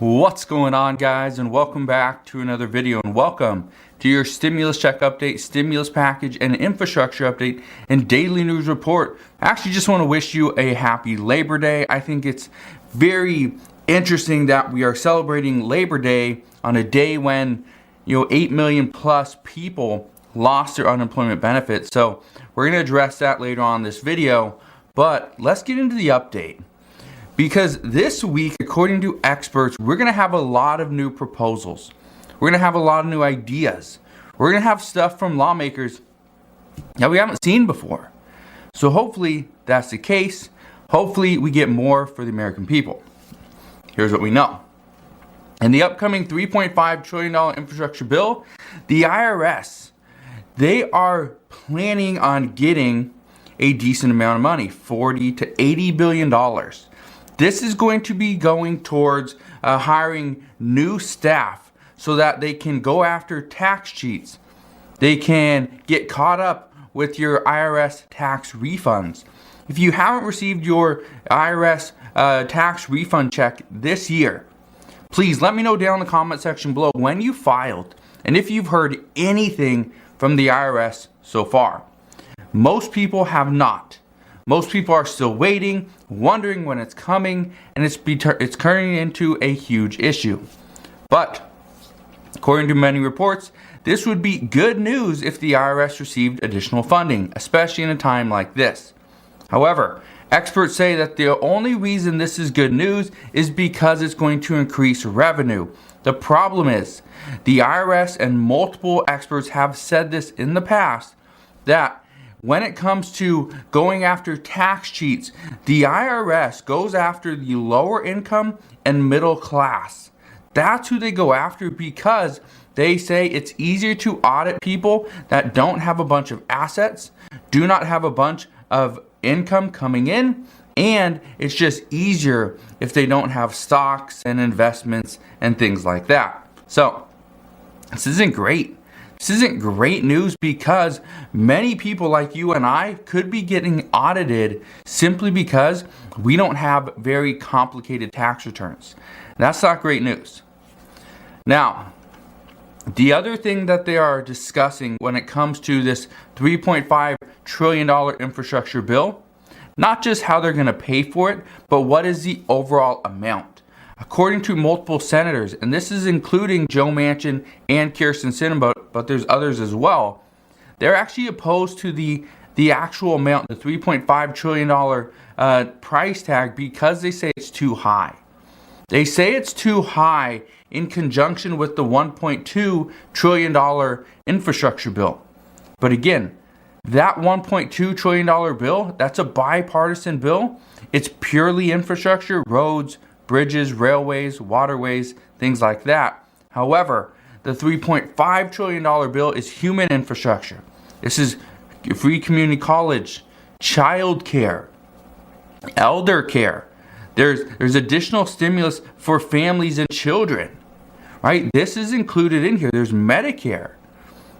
What's going on, guys, and welcome back to another video, and welcome to your stimulus check update, stimulus package, and infrastructure update and daily news report. I actually just want to wish you a happy Labor Day. I think it's very interesting that we are celebrating Labor Day on a day when 8 million plus people lost their unemployment benefits. So we're going to address that later on in this video, but let's get into the update. Because this week, according to experts, we're going to have a lot of new proposals. We're going to have a lot of new ideas. We're going to have stuff from lawmakers that we haven't seen before. So hopefully that's the case. Hopefully we get more for the American people. Here's what we know. In the upcoming $3.5 trillion infrastructure bill, the IRS, they are planning on getting a decent amount of money, $40 to $80 billion. This is going to be going towards hiring new staff so that they can go after tax cheats. They can get caught up with your IRS tax refunds. If you haven't received your IRS tax refund check this year, please let me know down in the comment section below when you filed and if you've heard anything from the IRS so far. Most people have not. Most people are still waiting, wondering when it's coming, and it's turning into a huge issue. But according to many reports, this would be good news if the IRS received additional funding, especially in a time like this. However, experts say that the only reason this is good news is because it's going to increase revenue. The problem is, the IRS and multiple experts have said this in the past, that when it comes to going after tax cheats, the IRS goes after the lower income and middle class. That's who they go after because they say it's easier to audit people that don't have a bunch of assets, do not have a bunch of income coming in, and it's just easier if they don't have stocks and investments and things like that. So, this isn't great. This isn't great news because many people like you and I could be getting audited simply because we don't have very complicated tax returns. That's not great news. Now, the other thing that they are discussing when it comes to this $3.5 trillion infrastructure bill, not just how they're going to pay for it, but what is the overall amount. According to multiple senators, and this is including Joe Manchin and Kyrsten Sinema, but there's others as well, they're actually opposed to the actual amount, the $3.5 trillion price tag, because they say it's too high. They say it's too high in conjunction with the $1.2 trillion infrastructure bill. But again, that $1.2 trillion bill, that's a bipartisan bill. It's purely infrastructure, roads, bridges, railways, waterways, things like that. However, the $3.5 trillion bill is human infrastructure. This is free community college, child care, elder care. There's additional stimulus for families and children, right? This is included in here. There's Medicare.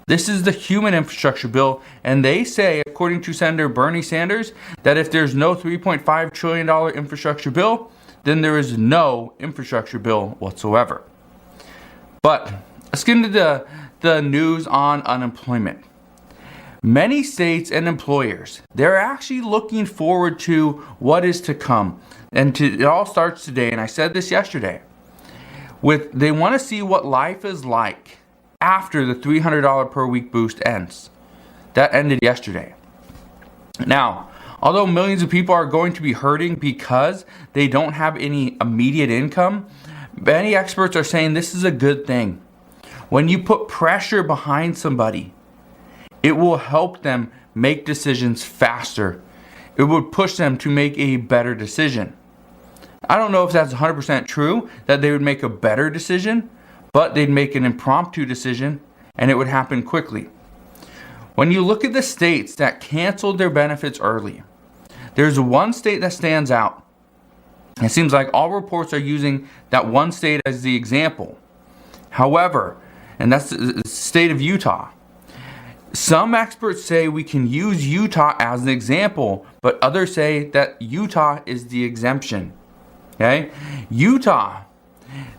This is the human infrastructure bill, and they say, according to Senator Bernie Sanders, that if there's no $3.5 trillion infrastructure bill, then there is no infrastructure bill whatsoever. But let's get into the news on unemployment. Many states and employers, they're actually looking forward to what is to come. It all starts today, and I said this yesterday. They want to see what life is like after the $300 per week boost ends. That ended yesterday. Now, although millions of people are going to be hurting because they don't have any immediate income, many experts are saying this is a good thing. When you put pressure behind somebody, it will help them make decisions faster. It would push them to make a better decision. I don't know if that's 100% true, that they would make a better decision, but they'd make an impromptu decision and it would happen quickly. When you look at the states that canceled their benefits early, there's one state that stands out. It seems like all reports are using that one state as the example. However, and that's the state of Utah. Some experts say we can use Utah as an example, but others say that Utah is the exemption. Okay? Utah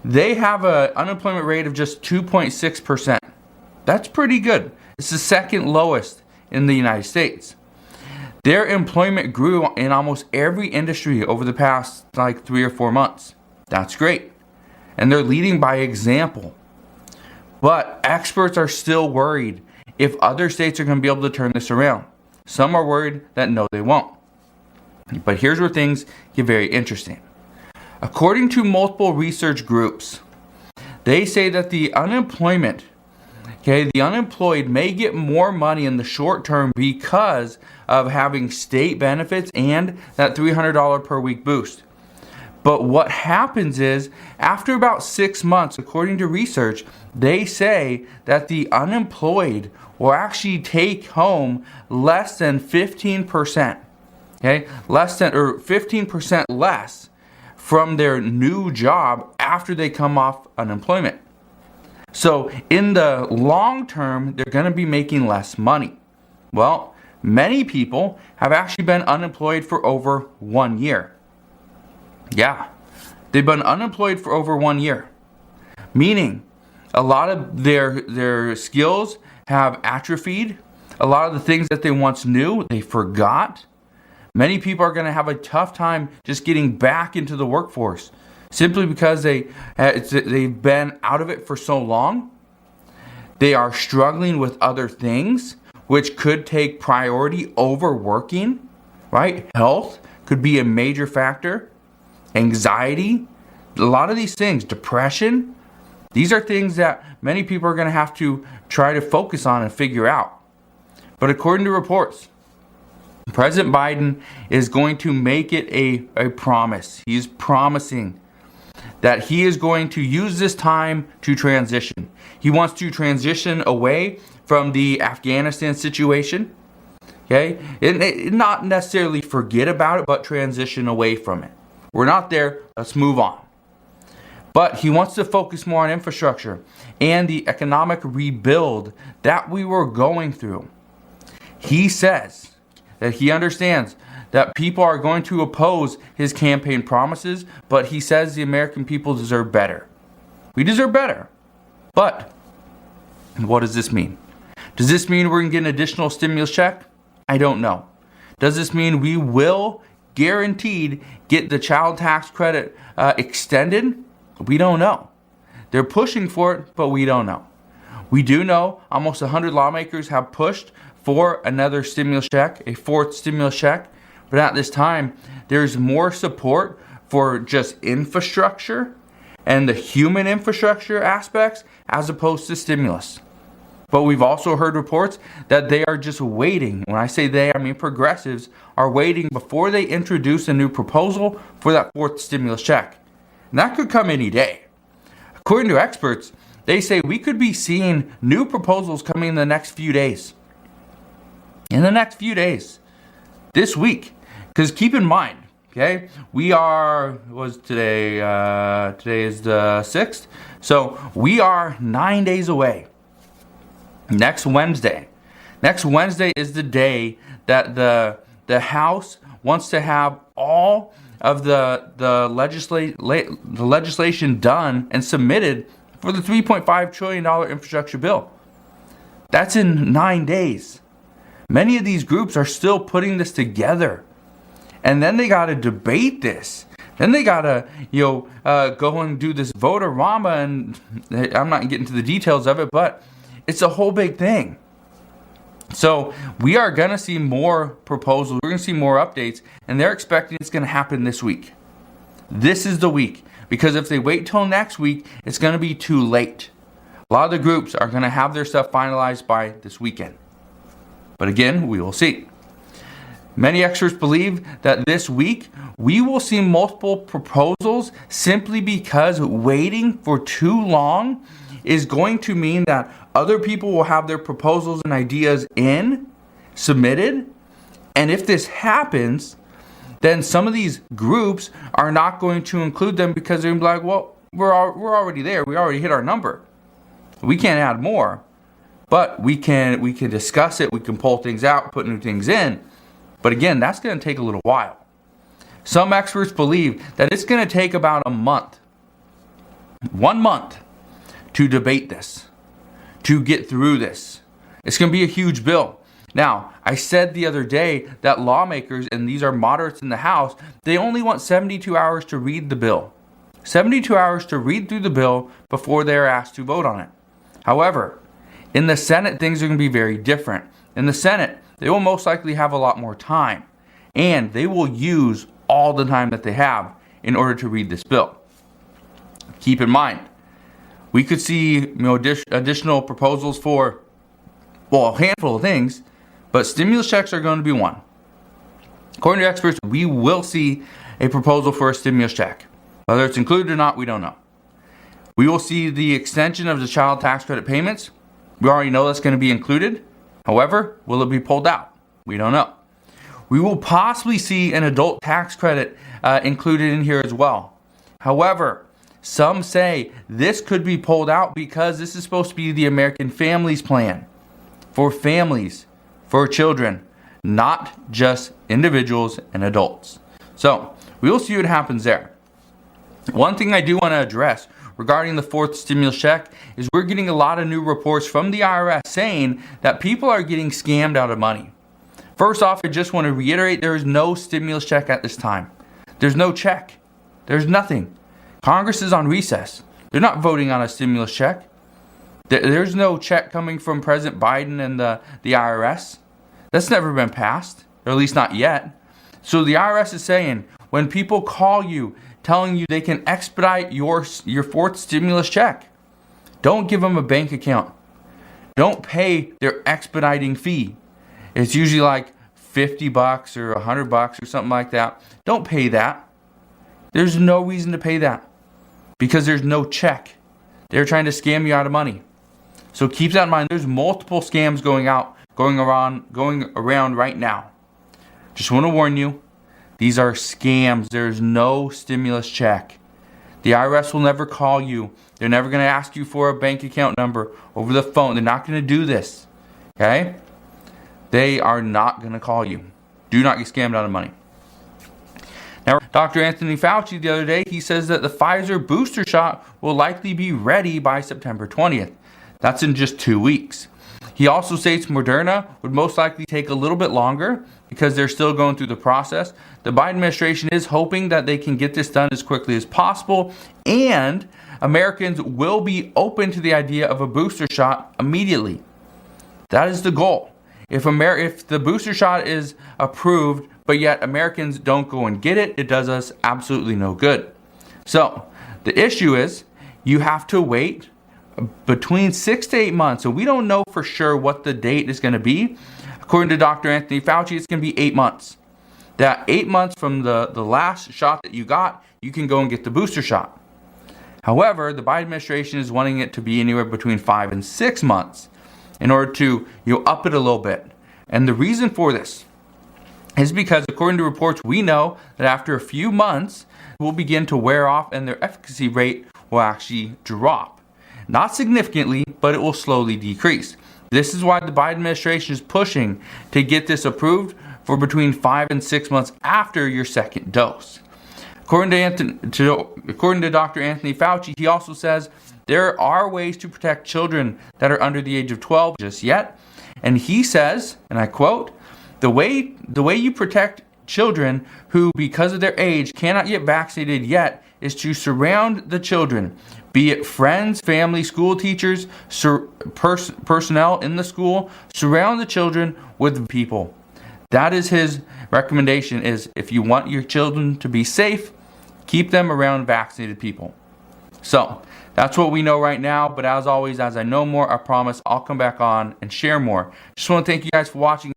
they have an unemployment rate of just 2.6%. That's pretty good. It's the second lowest in the United States. Their employment grew in almost every industry over the past 3 or 4 months. That's great. And they're leading by example. But experts are still worried if other states are going to be able to turn this around. Some are worried that no, they won't. But here's where things get very interesting. According to multiple research groups, they say that the unemployed may get more money in the short term because of having state benefits and that $300 per week boost. But what happens is, after about 6 months, according to research, they say that the unemployed will actually take home less than 15%. Okay, less than or 15% less from their new job after they come off unemployment. So in the long term, they're going to be making less money. Well, many people have actually been unemployed for over 1 year. Yeah, they've been unemployed for over 1 year, meaning a lot of their skills have atrophied. A lot of the things that they once knew, they forgot. Many people are going to have a tough time just getting back into the workforce simply because they've been out of it for so long. They are struggling with other things which could take priority over working, right? Health could be a major factor. Anxiety, a lot of these things, depression, these are things that many people are going to have to try to focus on and figure out. But according to reports, President Biden is going to make it a promise. He's promising that he is going to use this time to transition. He wants to transition away from the Afghanistan situation. Okay? Not necessarily forget about it, but transition away from it. We're not there. Let's move on. But he wants to focus more on infrastructure and the economic rebuild that we were going through. He says that he understands that people are going to oppose his campaign promises, but he says the American people deserve better. We deserve better. But what does this mean? Does this mean we're going to get an additional stimulus check? I don't know. Does this mean we will guaranteed get the child tax credit extended? We don't know. They're pushing for it, but we don't know. We do know almost 100 lawmakers have pushed for another stimulus check, a fourth stimulus check. But at this time, there's more support for just infrastructure and the human infrastructure aspects as opposed to stimulus. But we've also heard reports that they are just waiting. When I say they, I mean progressives are waiting before they introduce a new proposal for that fourth stimulus check. And that could come any day. According to experts, they say we could be seeing new proposals coming in the next few days. In the next few days, this week. Because keep in mind, okay, today is the 6th. So we are 9 days away. Next Wednesday is the day that the House wants to have all of the legislation done and submitted for the $3.5 trillion infrastructure bill. That's in 9 days. Many of these groups are still putting this together. And then they got to debate this. Then they got to, go and do this vote-a-rama, and I'm not getting into the details of it, but it's a whole big thing. So we are going to see more proposals. We're going to see more updates, and they're expecting it's going to happen this week. This is the week, because if they wait till next week, it's going to be too late. A lot of the groups are going to have their stuff finalized by this weekend. But again, we will see. Many experts believe that this week we will see multiple proposals simply because waiting for too long is going to mean that other people will have their proposals and ideas submitted. And if this happens, then some of these groups are not going to include them because they're going to be like, well, we're already there. We already hit our number. We can't add more. But we can discuss it. We can pull things out, put new things in. But again, that's going to take a little while. Some experts believe that it's going to take about a month 1 month to debate this, to get through this. It's going to be a huge bill. Now, I said the other day that lawmakers, and these are moderates in the House, they only want 72 hours to read the bill. 72 hours to read through the bill before they're asked to vote on it. However, in the Senate, things are going to be very different. In the Senate, they will most likely have a lot more time, and they will use all the time that they have in order to read this bill. Keep in mind, we could see additional proposals for, a handful of things, but stimulus checks are going to be one. According to experts, we will see a proposal for a stimulus check. Whether it's included or not, we don't know. We will see the extension of the child tax credit payments. We already know that's going to be included. However, will it be pulled out? We don't know. We will possibly see an adult tax credit included in here as well. However, some say this could be pulled out because this is supposed to be the American Families Plan for families, for children, not just individuals and adults. So we will see what happens there. One thing I do want to address regarding the fourth stimulus check is we're getting a lot of new reports from the IRS saying that people are getting scammed out of money. First off, I just want to reiterate there is no stimulus check at this time. There's no check. There's nothing. Congress is on recess. They're not voting on a stimulus check. There's no check coming from President Biden and the IRS. That's never been passed, or at least not yet. So the IRS is saying when people call you telling you they can expedite your fourth stimulus check, don't give them a bank account. Don't pay their expediting fee. It's usually like $50 or $100 or something like that. Don't pay that. There's no reason to pay that because there's no check. They're trying to scam you out of money. So keep that in mind. There's multiple scams going around right now. Just want to warn you, these are scams. There's no stimulus check. The IRS will never call you. They're never going to ask you for a bank account number over the phone. They're not going to do this. Okay? They are not going to call you. Do not get scammed out of money. Now, Dr. Anthony Fauci the other day, he says that the Pfizer booster shot will likely be ready by September 20th. That's in just 2 weeks. He also states Moderna would most likely take a little bit longer because they're still going through the process. The Biden administration is hoping that they can get this done as quickly as possible, and Americans will be open to the idea of a booster shot immediately. That is the goal. If the booster shot is approved, but yet Americans don't go and get it, it does us absolutely no good. So the issue is you have to wait between 6 to 8 months. So we don't know for sure what the date is going to be. According to Dr. Anthony Fauci, it's going to be 8 months. That 8 months from the last shot that you got, you can go and get the booster shot. However, the Biden administration is wanting it to be anywhere between 5 and 6 months in order to up it a little bit. And the reason for this is because according to reports, we know that after a few months, it will begin to wear off and their efficacy rate will actually drop. Not significantly, but it will slowly decrease. This is why the Biden administration is pushing to get this approved for between 5 and 6 months after your second dose. According to Dr. Anthony Fauci, he also says there are ways to protect children that are under the age of 12 just yet. And he says, and I quote, the way you protect children who, because of their age, cannot get vaccinated yet is to surround the children, be it friends, family, school teachers, personnel in the school, surround the children with people. That is his recommendation, is if you want your children to be safe, keep them around vaccinated people. So that's what we know right now. But as always, as I know more, I promise I'll come back on and share more. Just want to thank you guys for watching.